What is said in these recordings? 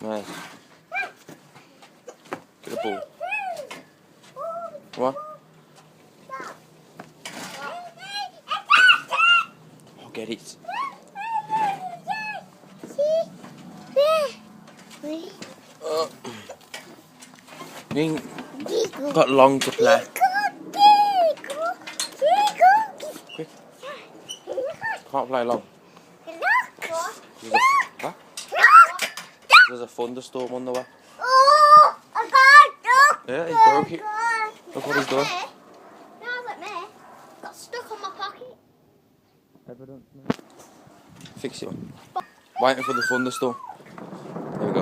Nice. Get the ball. What? Oh, get it. You got long to play. Quick. Can't play long. There's a thunderstorm on the way. Oh, I got Yeah, he broke it. Look what he's done. No, I was like, meh. Got stuck on my pocket. Evidence, mate. Fix it on. Waiting for the thunderstorm. There we go.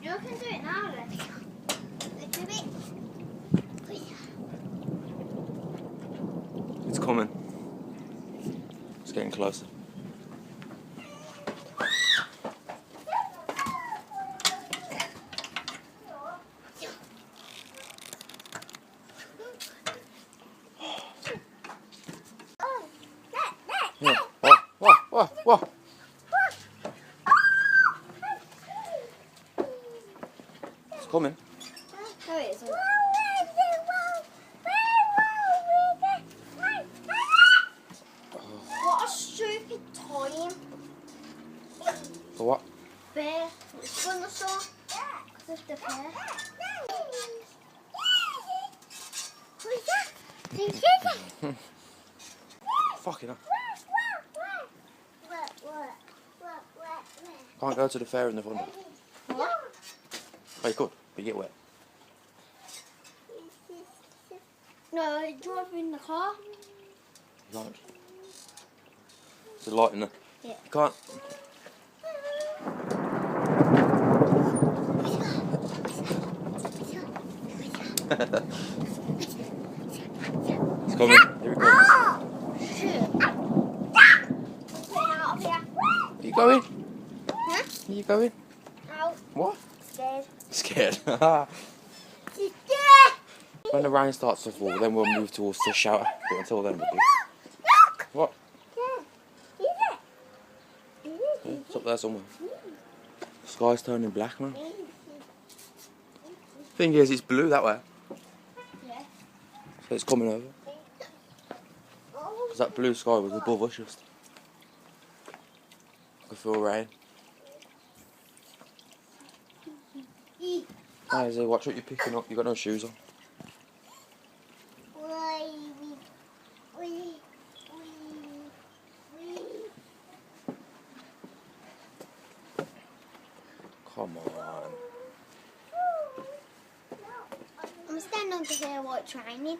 You can do it now, then. Do it. It's coming. It's getting closer. Yeah. Whoa. It's coming. No, it isn't. What a stupid time. For what? Bear. It's thunderstorm. Because of the bear. Fucking hell. Can't go to the fair in the thunder. What? Oh, you could, but you get wet. No, I drove in the car. You can't. It's a light in there. Yeah. You can't. It's coming. Here it comes. Shit. Out of here. Are you going? Huh? Are you going? Out. What? Scared. Scared. She's scared. When the rain starts to fall, then we'll move towards the shelter. But until then, we'll be. Look. What? Yeah. Yeah, it's up there somewhere. The sky's turning black, man. Thing is, it's blue that way. Yeah. So it's coming over. Because that blue sky was above us just. I feel rain. Hey, Izzy, watch what you're picking up. You got no shoes on. Come on. I'm standing over here while it's raining.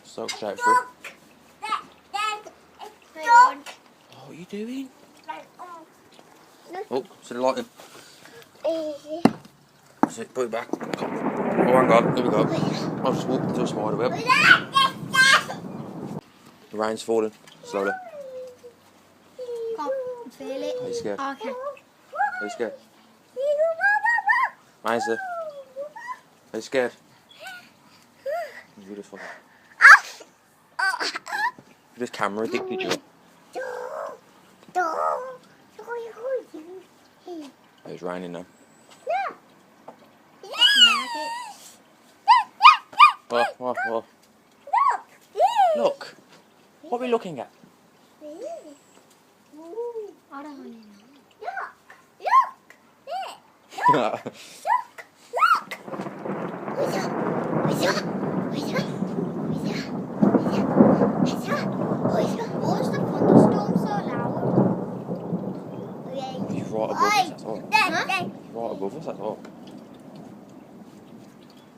So straight through. Oh, Oh, what are you doing? Oh, see the lighting. Sit, put it back. Come. Oh, hang on. Here we go. I've just walked into a spider web. The rain's falling. Slowly. Can't feel it. Are you scared? Okay. Are you scared? Izzy, are you scared? You're just fucking. You're just camera addicted, you are. It's raining now. Oh. Look. What are we looking at? I don't want to know. Why is the thunderstorm so loud? He's right above us, that's all. Huh? Right above us, that's all.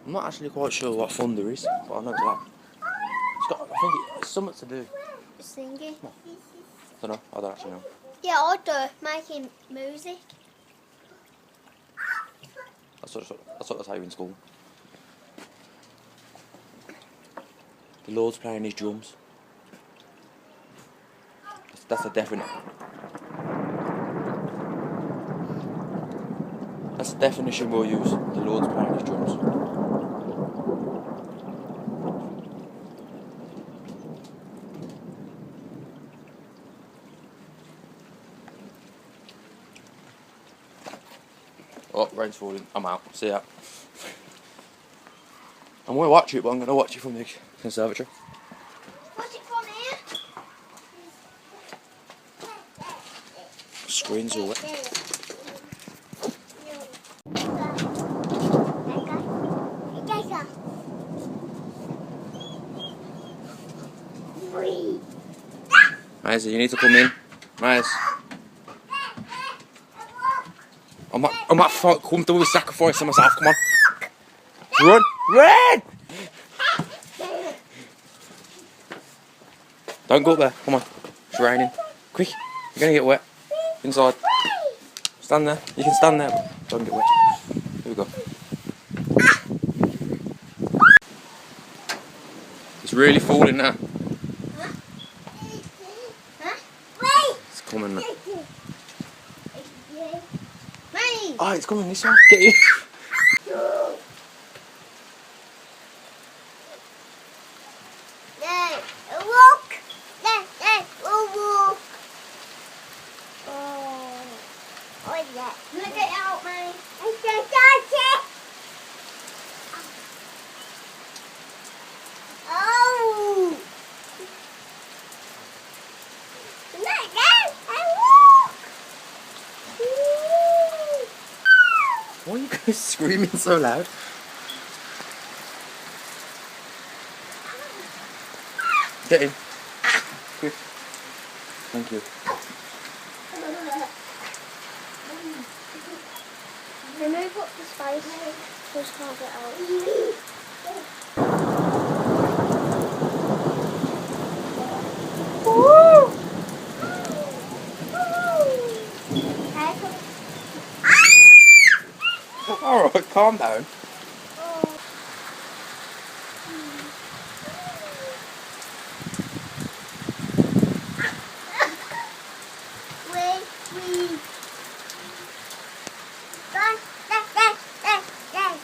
I'm not actually quite sure what thunder is, but I know it's loud. I think it's something to do. Singing. I don't know. I don't actually know. Yeah, I do. Making music. That's what they tell you in school. The Lord's playing his drums. That's a definite. That's the definition we'll use. The Lord's playing his drums. Rain's falling. I'm out. See ya. I'm going to watch it, but I'm going to watch it from the conservatory. Watch it from here. Screens are wet. Maisie, you need to come in. Maisie. I'm not comfortable with sacrificing myself. Come on. Run! Run! Don't go up there. Come on. It's raining. Quick. You're going to get wet. Inside. Stand there. You can stand there, but don't get wet. Here we go. It's really falling now. It's coming now. Oh, it's coming this way. Get in. Look it out, mate. Oh! Look, Dad, I walk. Why are you guys screaming so loud? Get in. Quick. Thank you. Remove up the spice. Just can't get out. Alright, calm down.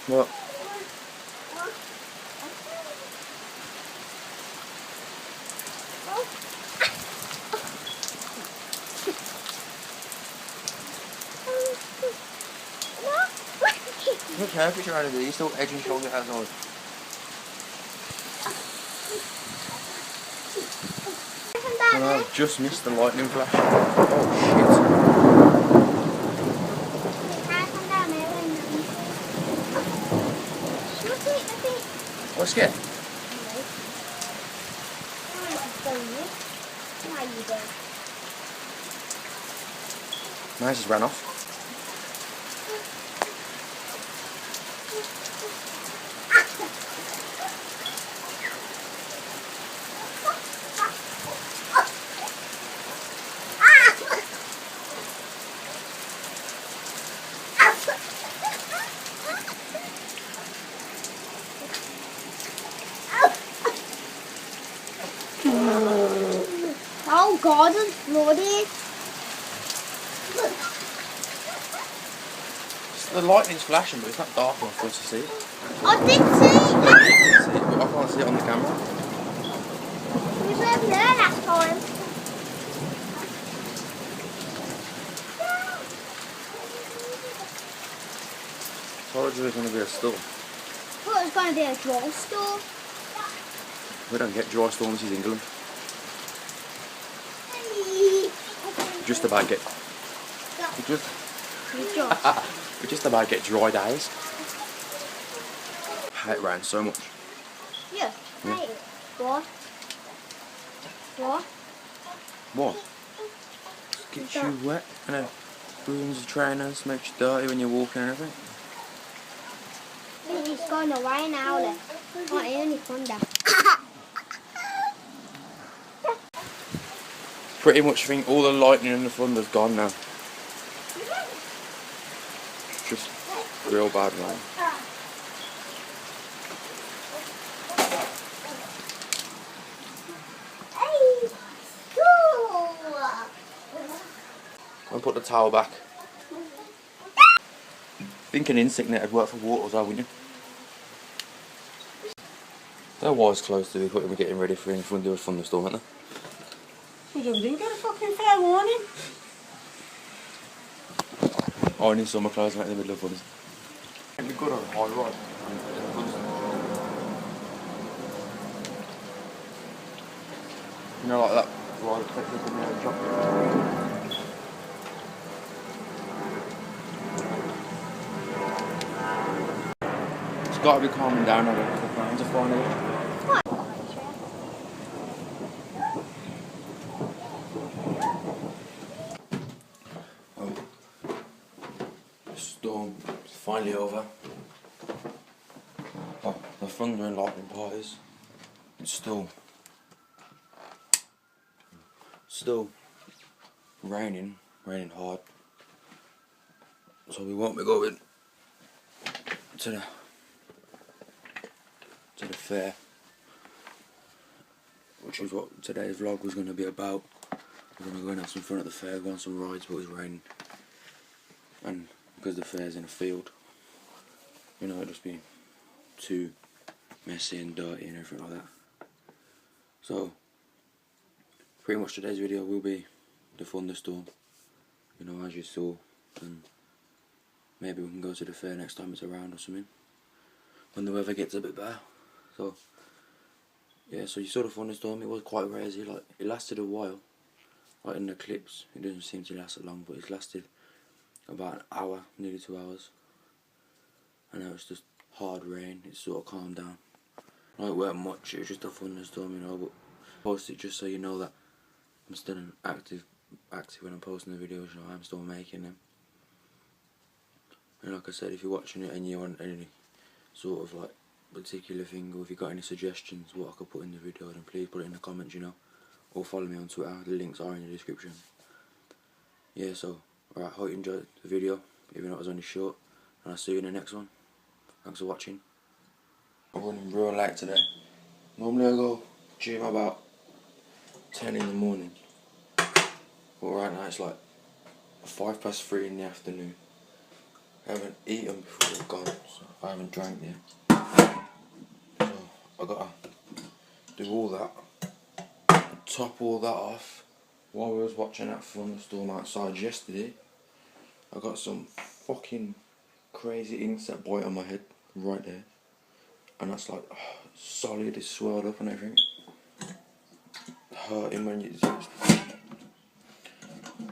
What? I don't care if you're trying to do, you're still edging shoulder outside. And I've just missed the lightning flash. Oh shit. What's scared? Nice, just ran off. Oh God, it's flooded. The lightning's flashing, but it's not dark enough for us to see it. I did see it. But I can't see it on the camera. We was over there last time. I told you it was going to be a storm. I thought it was going to be a dry storm. We don't get dry storms in England. Just about get. We just about get dry days. I hate rain so much. Yeah. Hey. What? What? What? Gets you wet, and it ruins your trainers, makes you dirty when you're walking and everything. It's going away now, look. Can't hear any thunder. Pretty much think all the lightning and the thunder's gone now. Just real bad rain. I'll put the towel back. Think an insect net would work for water as well, wouldn't you? Their wires closed to be put when getting ready for any thunderstorm, aren't they? We didn't get a fucking fair warning. Oh, I need summer clothes right in the middle of others. It'd be good on high ride. You know, like that ride effect up in there and drop. It's got to be calming down now because the fans are flying away. The storm is finally over. Oh, the thunder and lightning parties. It's still raining hard. So we won't be going to the fair, which is what today's vlog was going to be about. We're going to go and have some fun at the fair, go on some rides, but it's raining. And because the fair's in a field, you know, it'd just be too messy and dirty and everything like that. So, pretty much today's video will be the thunderstorm, you know, as you saw, and maybe we can go to the fair next time it's around or something, when the weather gets a bit better. So, yeah, so you saw the thunderstorm. It was quite crazy, like, it lasted a while, like in the clips, it doesn't seem to last that long, but it's lasted about an hour, nearly 2 hours, and it was just hard rain. It sort of calmed down. Like, it weren't much, it was just a thunderstorm, you know, but I post it just so you know that I'm still active when I'm posting the videos, you know, I'm still making them. And like I said, if you're watching it and you want any sort of like particular thing, or if you got any suggestions what I could put in the video, then please put it in the comments, you know, or follow me on Twitter, the links are in the description. Yeah, so, alright, hope you enjoyed the video, even though it was only short, and I'll see you in the next one. Thanks for watching. I'm running real late today. Normally I go gym about 10 in the morning, but right now it's like 3:05 in the afternoon. I haven't eaten before I've gone, so I haven't drank yet. So I gotta do all that, top all that off. While we was watching that thunderstorm outside yesterday, I got some fucking crazy insect bite on my head right there, and that's like solid, it's swelled up and everything. Hurting when you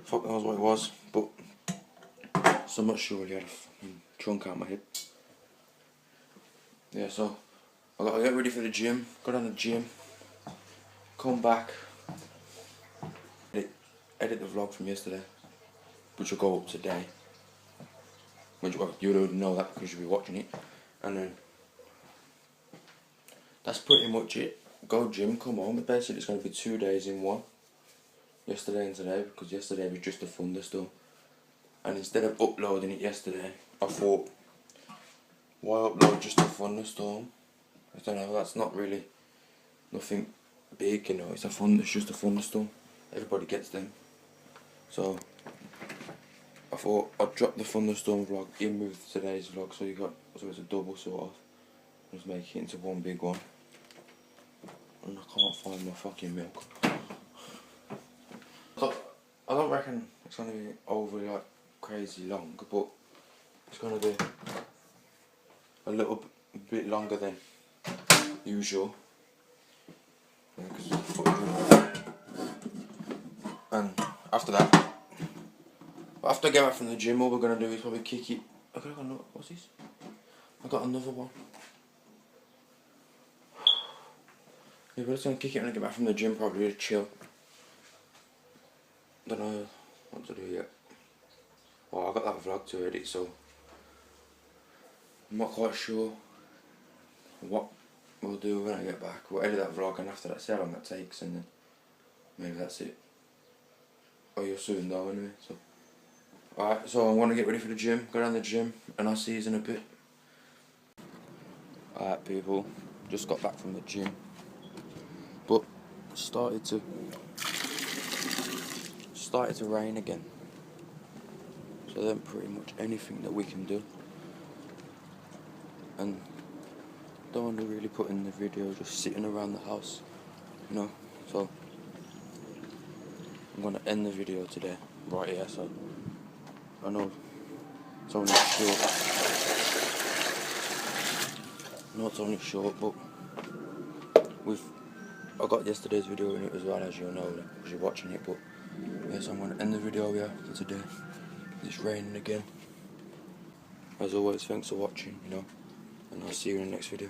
fuck knows what it was, but so much surely had a fucking chunk out of my head. Yeah, so I gotta get ready for the gym, go down the gym, come back, edit the vlog from yesterday, which will go up today. Which, well, you already know that because you'll be watching it. And then that's pretty much it. Go gym, come home. But basically it's going to be 2 days in one. Yesterday and today, because yesterday was just a thunderstorm. And instead of uploading it yesterday, I thought, why upload just a thunderstorm? I don't know, that's not really nothing big, you know, it's just a thunderstorm. Everybody gets them. So I thought I'd drop the thunderstorm vlog in with today's vlog, so it's a double sort of. Just make it into one big one. And I can't find my fucking milk. So I don't reckon it's gonna be overly like crazy long, but it's gonna be a little bit longer than usual. And after that, after I get back from the gym, all we're gonna do is probably kick it. Okay, I got another, what's this? I got another one. Yeah, we're just gonna kick it when I get back from the gym, probably to chill. Don't know what to do yet. Well, I got that vlog to edit, so I'm not quite sure what we'll do when I get back. We'll edit that vlog, and after that, see how long that takes, and then maybe that's it. Oh, you'll soon know anyway. So, alright, so I'm gonna get ready for the gym, go down the gym, and I'll see you in a bit. Alright, people, just got back from the gym, but started to rain again. So then pretty much anything that we can do, and don't want to really put in the video just sitting around the house, you know. So I'm gonna end the video today right here. So I know it's only short, No, it's only short, but I got yesterday's video in it as well, as you know, because you're watching it. But yes, I'm going to end the video here for today. It's raining again. As always, thanks for watching, and I'll see you in the next video.